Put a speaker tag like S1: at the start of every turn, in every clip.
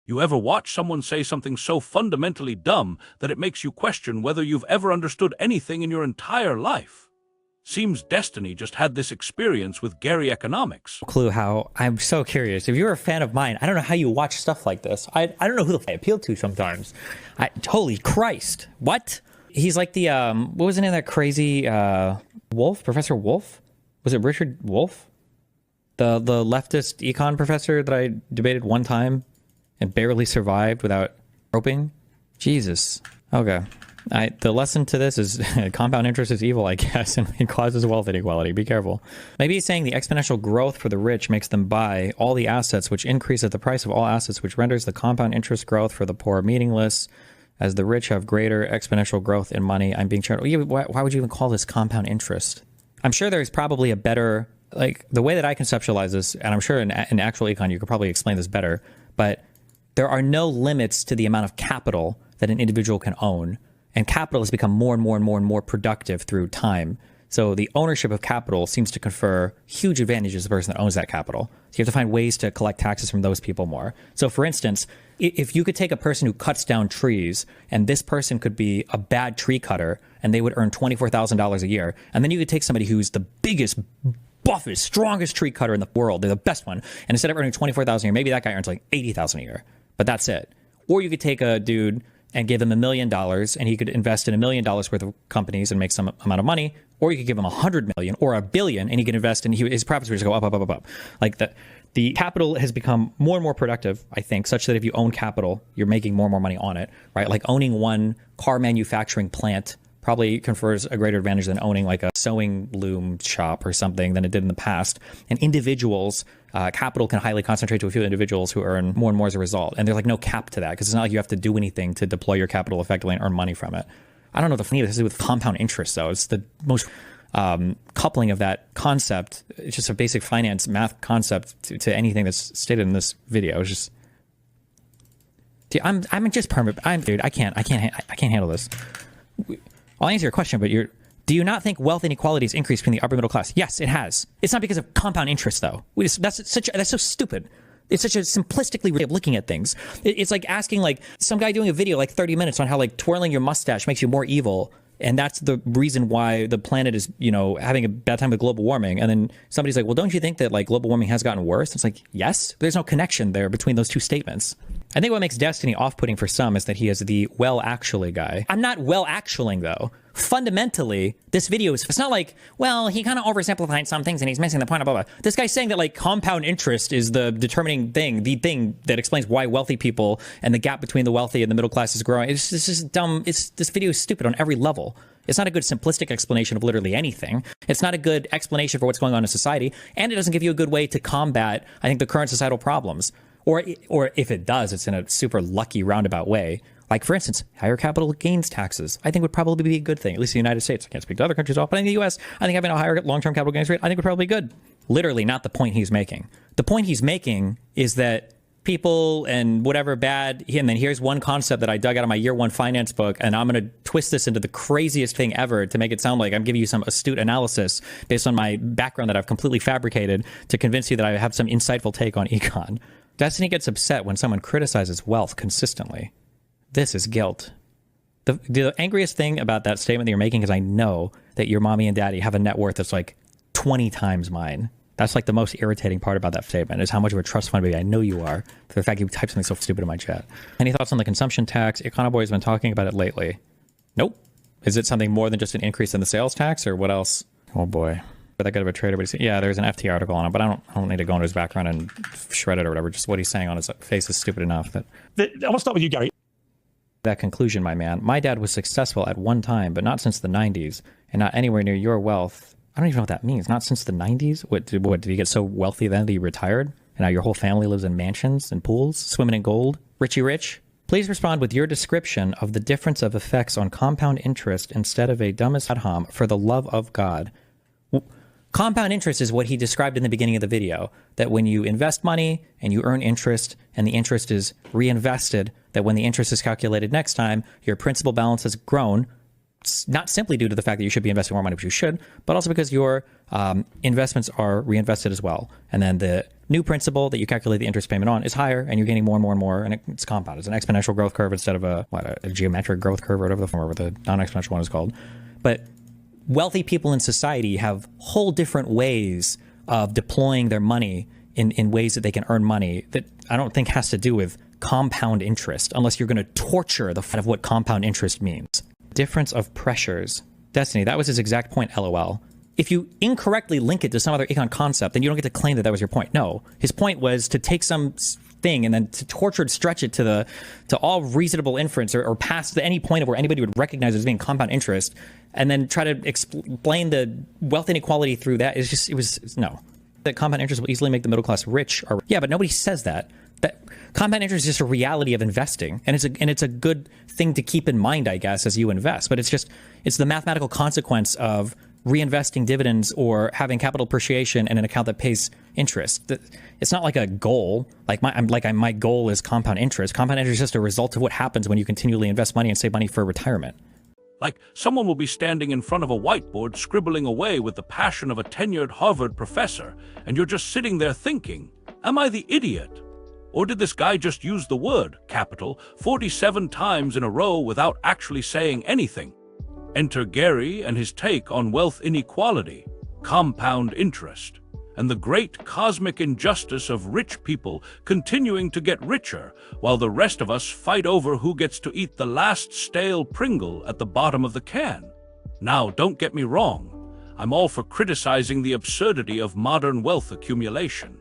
S1: You ever watch someone say something so fundamentally dumb that it makes you question whether you've ever understood anything in your entire life? Seems Destiny just had this experience with Gary Economics.
S2: Clue how I'm so curious. If you're a fan of mine, I don't know how you watch stuff like this. I don't know who I appeal to sometimes. Holy Christ. What? He's like the, what was the name of that crazy Wolf? Professor Wolf? Was it Richard Wolf? The leftist econ professor that I debated one time and barely survived without roping? Jesus. Okay. The lesson to this is compound interest is evil, I guess, and it causes wealth inequality. Be careful. Maybe he's saying the exponential growth for the rich makes them buy all the assets, which increases the price of all assets, which renders the compound interest growth for the poor meaningless, as the rich have greater exponential growth in money. I'm being charitable. Why would you even call this compound interest? I'm sure there's probably a better, like, the way that I conceptualize this, and I'm sure in actual econ you could probably explain this better, but there are no limits to the amount of capital that an individual can own. And capital has become more and more and more and more productive through time. So the ownership of capital seems to confer huge advantages to the person that owns that capital. So you have to find ways to collect taxes from those people more. So for instance, if you could take a person who cuts down trees, and this person could be a bad tree cutter, and they would earn $24,000 a year, and then you could take somebody who's the biggest, buffest, strongest tree cutter in the world, they're the best one, and instead of earning $24,000 a year, maybe that guy earns like $80,000 a year, but that's it. Or you could take a dude and give him $1 million, and he could invest in $1 million worth of companies and make some amount of money. Or you could give him 100 million or $1 billion, and he could invest in his profits would just go up, up, up, up, up. Like the capital has become more and more productive, I think, such that if you own capital, you're making more and more money on it, right? Like owning one car manufacturing plant probably confers a greater advantage than owning like a sewing loom shop or something than it did in the past. And individuals, capital can highly concentrate to a few individuals who earn more and more as a result. And there's like no cap to that because it's not like you have to do anything to deploy your capital effectively and earn money from it. I don't know what the funny this is with compound interest though. It's the most coupling of that concept. It's just a basic finance math concept to anything that's stated in this video. It's just, dude, I'm just permanent. Dude, I can't handle this. I'll answer your question, but do you not think wealth inequality has increased between the upper middle class? Yes, it has. It's not because of compound interest, though. That's so stupid. It's such a simplistically way of looking at things. It's like asking like some guy doing a video like 30 minutes on how like twirling your mustache makes you more evil, and that's the reason why the planet is, you know, having a bad time with global warming. And then somebody's like, well, don't you think that like global warming has gotten worse? It's like, yes, there's no connection there between those two statements. I think what makes Destiny off-putting for some is that he is the well-actually guy. I'm not well-actualing, though. Fundamentally, this video is, it's not like, well, he kind of oversimplified some things and he's missing the point, blah, blah, blah. This guy's saying that, like, compound interest is the determining thing, the thing that explains why wealthy people and the gap between the wealthy and the middle class is growing. It's just dumb. This video is stupid on every level. It's not a good simplistic explanation of literally anything. It's not a good explanation for what's going on in society, and it doesn't give you a good way to combat, I think, the current societal problems. Or if it does, it's in a super lucky roundabout way. Like, for instance, higher capital gains taxes, I think would probably be a good thing, at least in the United States. I can't speak to other countries at all, but in the U.S., I think having a higher long-term capital gains rate, I think would probably be good. Literally not the point he's making. The point he's making is that people and whatever bad, and then here's one concept that I dug out of my year one finance book, and I'm going to twist this into the craziest thing ever to make it sound like I'm giving you some astute analysis based on my background that I've completely fabricated to convince you that I have some insightful take on econ. Destiny gets upset when someone criticizes wealth consistently. This is guilt. The angriest thing about that statement that you're making is I know that your mommy and daddy have a net worth that's like 20 times mine. That's like the most irritating part about that statement is how much of a trust fund baby I know you are for the fact you type something so stupid in my chat. Any thoughts on the consumption tax? Econoboy has been talking about it lately. Nope. Is it something more than just an increase in the sales tax or what else? Oh boy. That good of a trader, but yeah, there's an FT article on it, but I don't need to go into his background and shred it or whatever. Just what he's saying on his face is stupid enough that
S3: I want to start with you, Gary.
S2: That conclusion, my man. My dad was successful at one time, but not since the 90s, and not anywhere near your wealth. I don't even know what that means. Not since the 90s? What did he get so wealthy then that he retired? And now your whole family lives in mansions and pools, swimming in gold? Richie rich? Please respond with your description of the difference of effects on compound interest instead of a dumbest ad hom for the love of God. Compound interest is what he described in the beginning of the video, that when you invest money and you earn interest and the interest is reinvested, that when the interest is calculated next time, your principal balance has grown not simply due to the fact that you should be investing more money, which you should, but also because your investments are reinvested as well. And then the new principal that you calculate the interest payment on is higher, and you're gaining more and more and more, and it's compound. It's an exponential growth curve instead of a geometric growth curve, or whatever the form of the non-exponential one is called. But wealthy people in society have whole different ways of deploying their money in ways that they can earn money that I don't think has to do with compound interest, unless you're going to torture the fact of what compound interest means. Difference of pressures. Destiny, that was his exact point, LOL. If you incorrectly link it to some other econ concept, then you don't get to claim that that was your point. No, his point was to take some thing and then to torture and stretch it to all reasonable inference or past any point of where anybody would recognize it as being compound interest, and then try to explain the wealth inequality through that. No. That compound interest will easily make the middle class rich. Yeah, but nobody says that. That compound interest is just a reality of investing, and it's a good thing to keep in mind, I guess, as you invest. But it's the mathematical consequence of reinvesting dividends or having capital appreciation in an account that pays interest. It's not like a goal. My goal is compound interest. Compound interest is just a result of what happens when you continually invest money and save money for retirement.
S1: Like someone will be standing in front of a whiteboard scribbling away with the passion of a tenured Harvard professor, and you're just sitting there thinking, am I the idiot? Or did this guy just use the word capital 47 times in a row without actually saying anything? Enter Gary and his take on wealth inequality, compound interest, and the great cosmic injustice of rich people continuing to get richer while the rest of us fight over who gets to eat the last stale Pringle at the bottom of the can. Now, don't get me wrong. I'm all for criticizing the absurdity of modern wealth accumulation.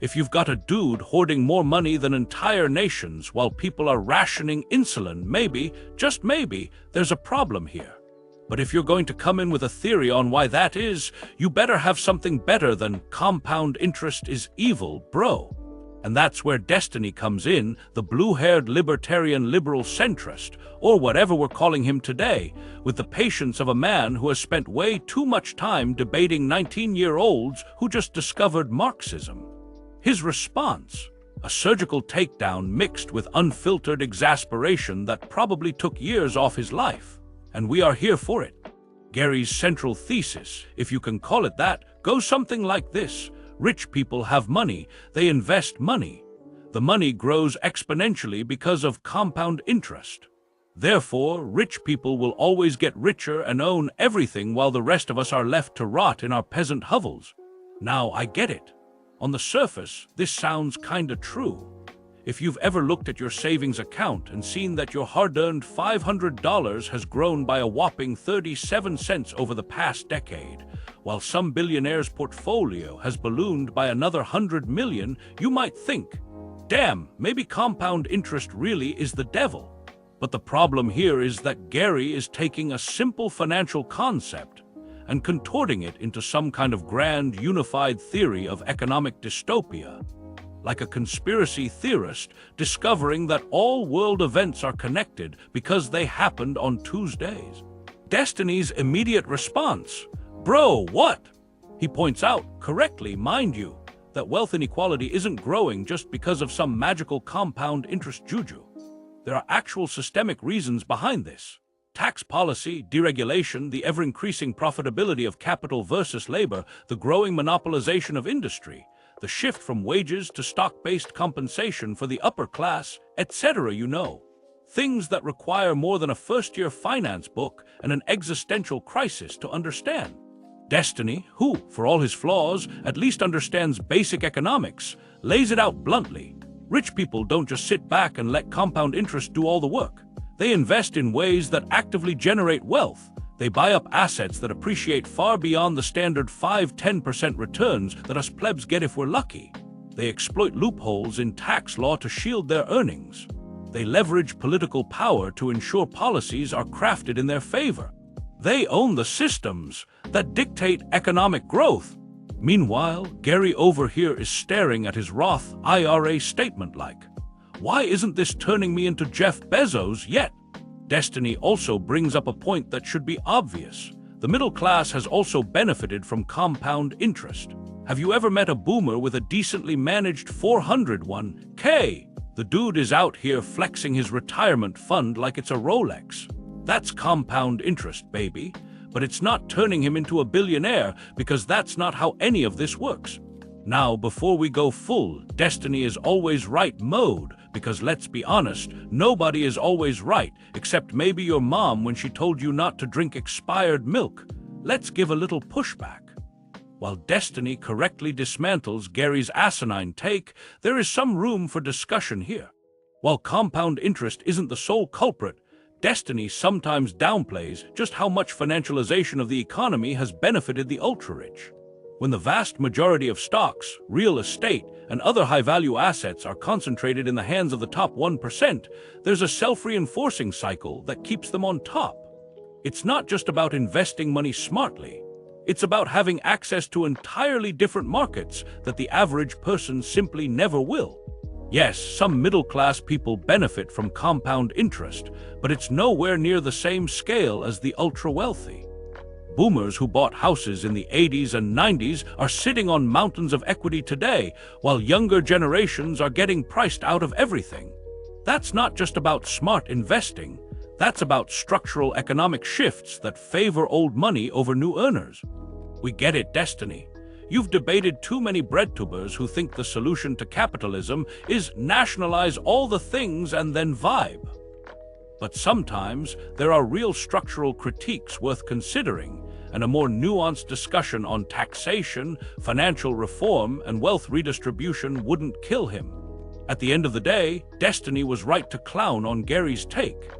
S1: If you've got a dude hoarding more money than entire nations while people are rationing insulin, maybe, just maybe, there's a problem here. But if you're going to come in with a theory on why that is, you better have something better than compound interest is evil, bro. And that's where Destiny comes in, the blue-haired libertarian liberal centrist, or whatever we're calling him today, with the patience of a man who has spent way too much time debating 19-year-olds who just discovered Marxism. His response, a surgical takedown mixed with unfiltered exasperation that probably took years off his life. And we are here for it. Gary's central thesis, if you can call it that, goes something like this. Rich people have money, they invest money. The money grows exponentially because of compound interest. Therefore, rich people will always get richer and own everything while the rest of us are left to rot in our peasant hovels. Now, I get it. On the surface, this sounds kinda true. If you've ever looked at your savings account and seen that your hard-earned $500 has grown by a whopping 37 cents over the past decade, while some billionaire's portfolio has ballooned by another 100 million, you might think, damn, maybe compound interest really is the devil. But the problem here is that Gary is taking a simple financial concept and contorting it into some kind of grand, unified theory of economic dystopia. Like a conspiracy theorist discovering that all world events are connected because they happened on Tuesdays. Destiny's immediate response, bro, what? He points out, correctly, mind you, that wealth inequality isn't growing just because of some magical compound interest juju. There are actual systemic reasons behind this. Tax policy, deregulation, the ever-increasing profitability of capital versus labor, the growing monopolization of industry, the shift from wages to stock-based compensation for the upper class, etc. Things that require more than a first-year finance book and an existential crisis to understand. Destiny, who, for all his flaws, at least understands basic economics, lays it out bluntly. Rich people don't just sit back and let compound interest do all the work. They invest in ways that actively generate wealth. They buy up assets that appreciate far beyond the standard 5–10% returns that us plebs get if we're lucky. They exploit loopholes in tax law to shield their earnings. They leverage political power to ensure policies are crafted in their favor. They own the systems that dictate economic growth. Meanwhile, Gary over here is staring at his Roth IRA statement like, why isn't this turning me into Jeff Bezos yet? Destiny also brings up a point that should be obvious. The middle class has also benefited from compound interest. Have you ever met a boomer with a decently managed 401k? The dude is out here flexing his retirement fund like it's a Rolex. That's compound interest, baby. But it's not turning him into a billionaire, because that's not how any of this works. Now, before we go full destiny is always right mode, because let's be honest, nobody is always right, except maybe your mom when she told you not to drink expired milk. Let's give a little pushback. While Destiny correctly dismantles Gary's asinine take, there is some room for discussion here. While compound interest isn't the sole culprit, Destiny sometimes downplays just how much financialization of the economy has benefited the ultra-rich. When the vast majority of stocks, real estate, and other high-value assets are concentrated in the hands of the top 1%, there's a self-reinforcing cycle that keeps them on top. It's not just about investing money smartly. It's about having access to entirely different markets that the average person simply never will. Yes, some middle-class people benefit from compound interest, but it's nowhere near the same scale as the ultra-wealthy. Boomers who bought houses in the 80s and 90s are sitting on mountains of equity today, while younger generations are getting priced out of everything. That's not just about smart investing. That's about structural economic shifts that favor old money over new earners. We get it, Destiny. You've debated too many breadtubers who think the solution to capitalism is nationalize all the things and then vibe. But sometimes there are real structural critiques worth considering, and a more nuanced discussion on taxation, financial reform, and wealth redistribution wouldn't kill him. At the end of the day, Destiny was right to clown on Gary's take.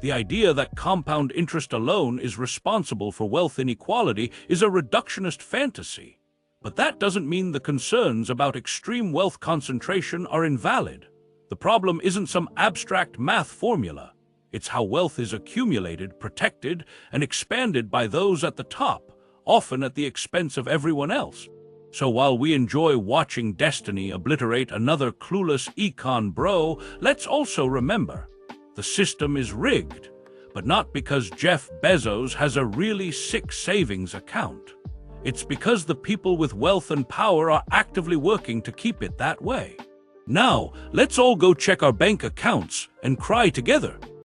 S1: The idea that compound interest alone is responsible for wealth inequality is a reductionist fantasy. But that doesn't mean the concerns about extreme wealth concentration are invalid. The problem isn't some abstract math formula. It's how wealth is accumulated, protected, and expanded by those at the top, often at the expense of everyone else. So while we enjoy watching Destiny obliterate another clueless econ bro, let's also remember, the system is rigged, but not because Jeff Bezos has a really sick savings account. It's because the people with wealth and power are actively working to keep it that way. Now, let's all go check our bank accounts and cry together.